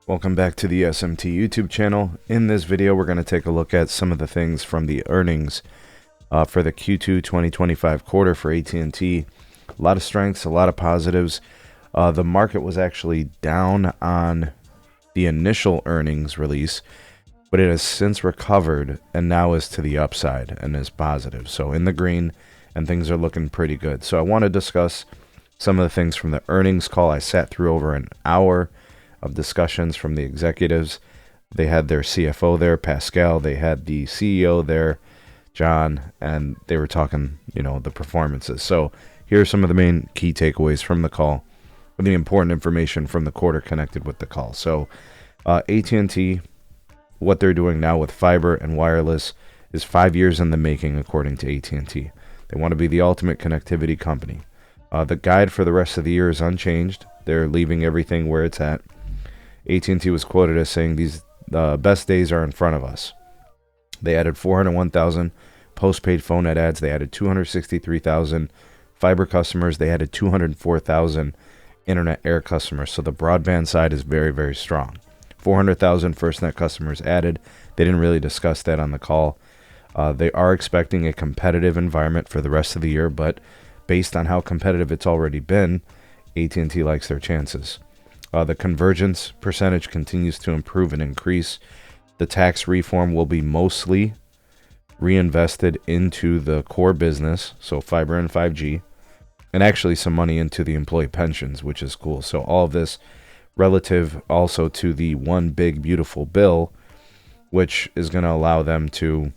Welcome back to the SMT YouTube channel. In this video, we're going to take a look at some of the things from the earnings for the Q2 2025 quarter for AT&T. A lot of strengths, a lot of positives. The market was actually down on the initial earnings release, but it has since recovered and now is to the upside and is positive. So in the green, and things are looking pretty good. So I want to discuss some of the things from the earnings call. I sat through over an hour of discussions from the executives. They had their CFO there, Pascal. They had the CEO there, John, and they were talking, the performances. So here are some of the main key takeaways from the call, with the important information from the quarter connected with the call. So AT&T, what they're doing now with fiber and wireless is 5 years in the making, according to AT&T. They want to be the ultimate connectivity company. The guide for the rest of the year is unchanged. They're leaving everything where it's at. AT&T was quoted as saying these best days are in front of us. They added 401,000 postpaid phone net adds. They added 263,000 fiber customers. They added 204,000 internet air customers. So the broadband side is very, very strong. 400,000 FirstNet customers added. They didn't really discuss that on the call. They are expecting a competitive environment for the rest of the year, but based on how competitive it's already been, AT&T likes their chances. The convergence percentage continues to improve and increase. The tax reform will be mostly reinvested into the core business, so fiber and 5G, and actually some money into the employee pensions, which is cool. So all of this relative also to the one big beautiful bill, which is going to allow them to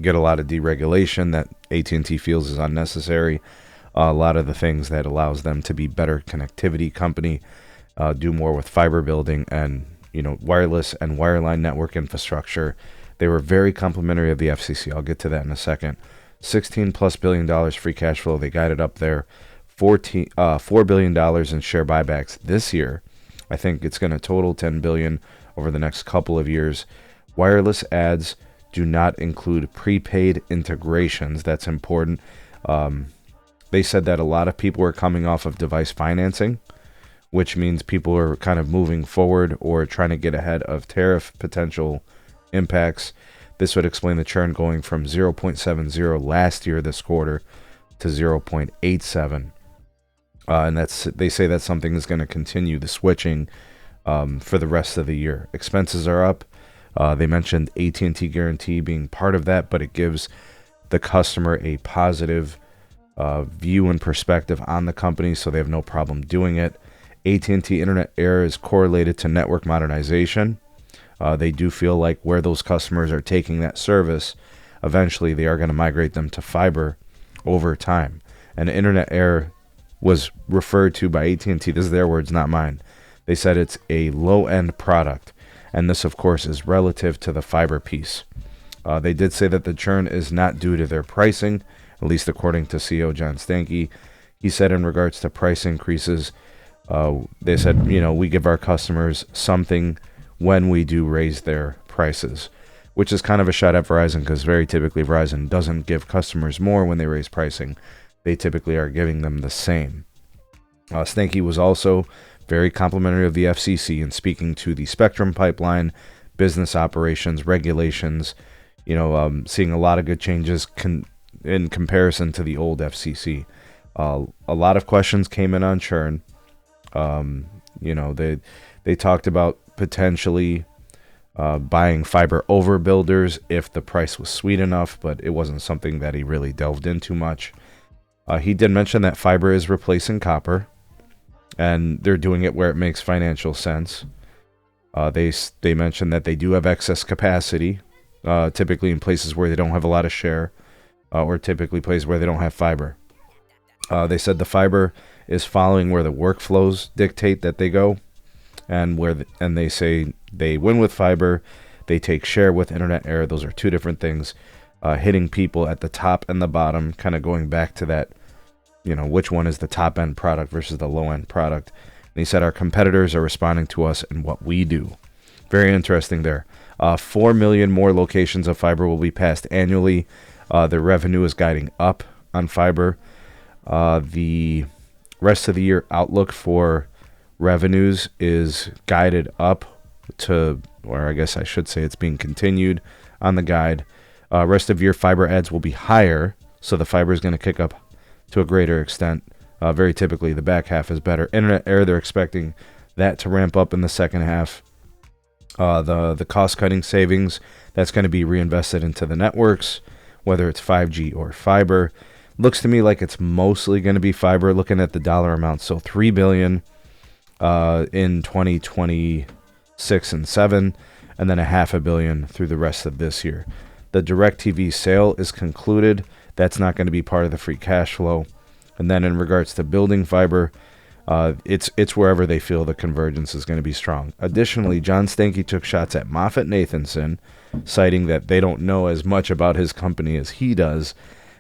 get a lot of deregulation that AT&T feels is unnecessary. A lot of the things that allows them to be better connectivity company, do more with fiber building and wireless and wireline network infrastructure. They were very complimentary of the FCC. I'll get to that in a second. $16+ billion free cash flow. They guided up there. $4 billion in share buybacks this year. I think it's going to total $10 billion over the next couple of years. Wireless ads do not include prepaid integrations. That's important. They said that a lot of people are coming off of device financing, which means people are kind of moving forward or trying to get ahead of tariff potential impacts. This would explain the churn going from 0.70 last year this quarter to 0.87. And they say that something is going to continue the switching for the rest of the year. Expenses are up. They mentioned AT&T Guarantee being part of that, but it gives the customer a positive view and perspective on the company, so they have no problem doing it. AT&T Internet Air is correlated to network modernization. They do feel like where those customers are taking that service, eventually they are going to migrate them to fiber over time. And Internet Air was referred to by AT&T, this is their words, not mine. They said it's a low-end product, and this, of course, is relative to the fiber piece. They did say that the churn is not due to their pricing, at least according to CEO John Stankey. He said in regards to price increases, they said, we give our customers something when we do raise their prices, which is kind of a shot at Verizon because very typically Verizon doesn't give customers more when they raise pricing. They typically are giving them the same. Stankey was also very complimentary of the FCC in speaking to the spectrum pipeline, business operations, regulations, seeing a lot of good changes in comparison to the old FCC. A lot of questions came in on churn. They talked about potentially buying fiber overbuilders if the price was sweet enough, but it wasn't something that he really delved into much. He did mention that fiber is replacing copper, and they're doing it where it makes financial sense. They mentioned that they do have excess capacity, typically in places where they don't have a lot of share, or typically places where they don't have fiber. They said the fiber is following where the workflows dictate that they go, and they say they win with fiber, they take share with Internet Air. Those are two different things, hitting people at the top and the bottom, kind of going back to that, which one is the top end product versus the low end product. And he said our competitors are responding to us and what we do. Very interesting there. 4 million more locations of fiber will be passed annually. The revenue is guiding up on fiber. The rest of the year outlook for revenues is guided up to, or I guess I should say it's being continued on the guide. Rest of year fiber adds will be higher, so the fiber is going to kick up to a greater extent. Very typically, the back half is better. Internet Air, they're expecting that to ramp up in the second half. The cost-cutting savings, that's going to be reinvested into the networks, whether it's 5G or fiber. Looks to me like it's mostly going to be fiber, looking at the dollar amount. So $3 billion in 2026 and 7, and then $500 million through the rest of this year. The DirecTV sale is concluded. That's not going to be part of the free cash flow. And then in regards to building fiber, it's wherever they feel the convergence is going to be strong. Additionally, John Stankey took shots at Moffett-Nathanson, citing that they don't know as much about his company as he does.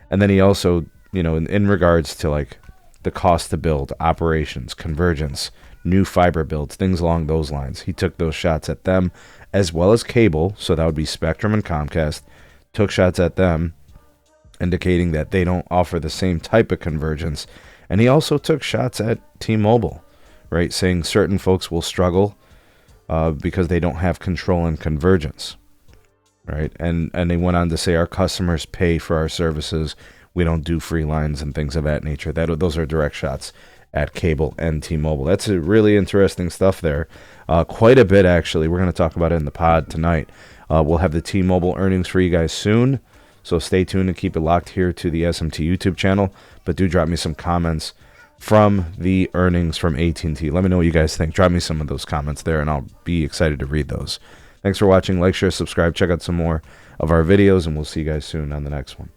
And then he also, in regards to like the cost to build, operations, convergence, new fiber builds, things along those lines, he took those shots at them, as well as cable. So that would be Spectrum and Comcast. Took shots at them, indicating that they don't offer the same type of convergence. And he also took shots at T-Mobile, right, saying certain folks will struggle because they don't have control and convergence, right? And they went on to say our customers pay for our services. We don't do free lines and things of that nature. Those are direct shots at cable and T-Mobile. That's a really interesting stuff there. Quite a bit, actually. We're going to talk about it in the pod tonight. We'll have the T-Mobile earnings for you guys soon. So stay tuned and keep it locked here to the SMT YouTube channel. But do drop me some comments from the earnings from AT&T. Let me know what you guys think. Drop me some of those comments there, and I'll be excited to read those. Thanks for watching. Like, share, subscribe. Check out some more of our videos, and we'll see you guys soon on the next one.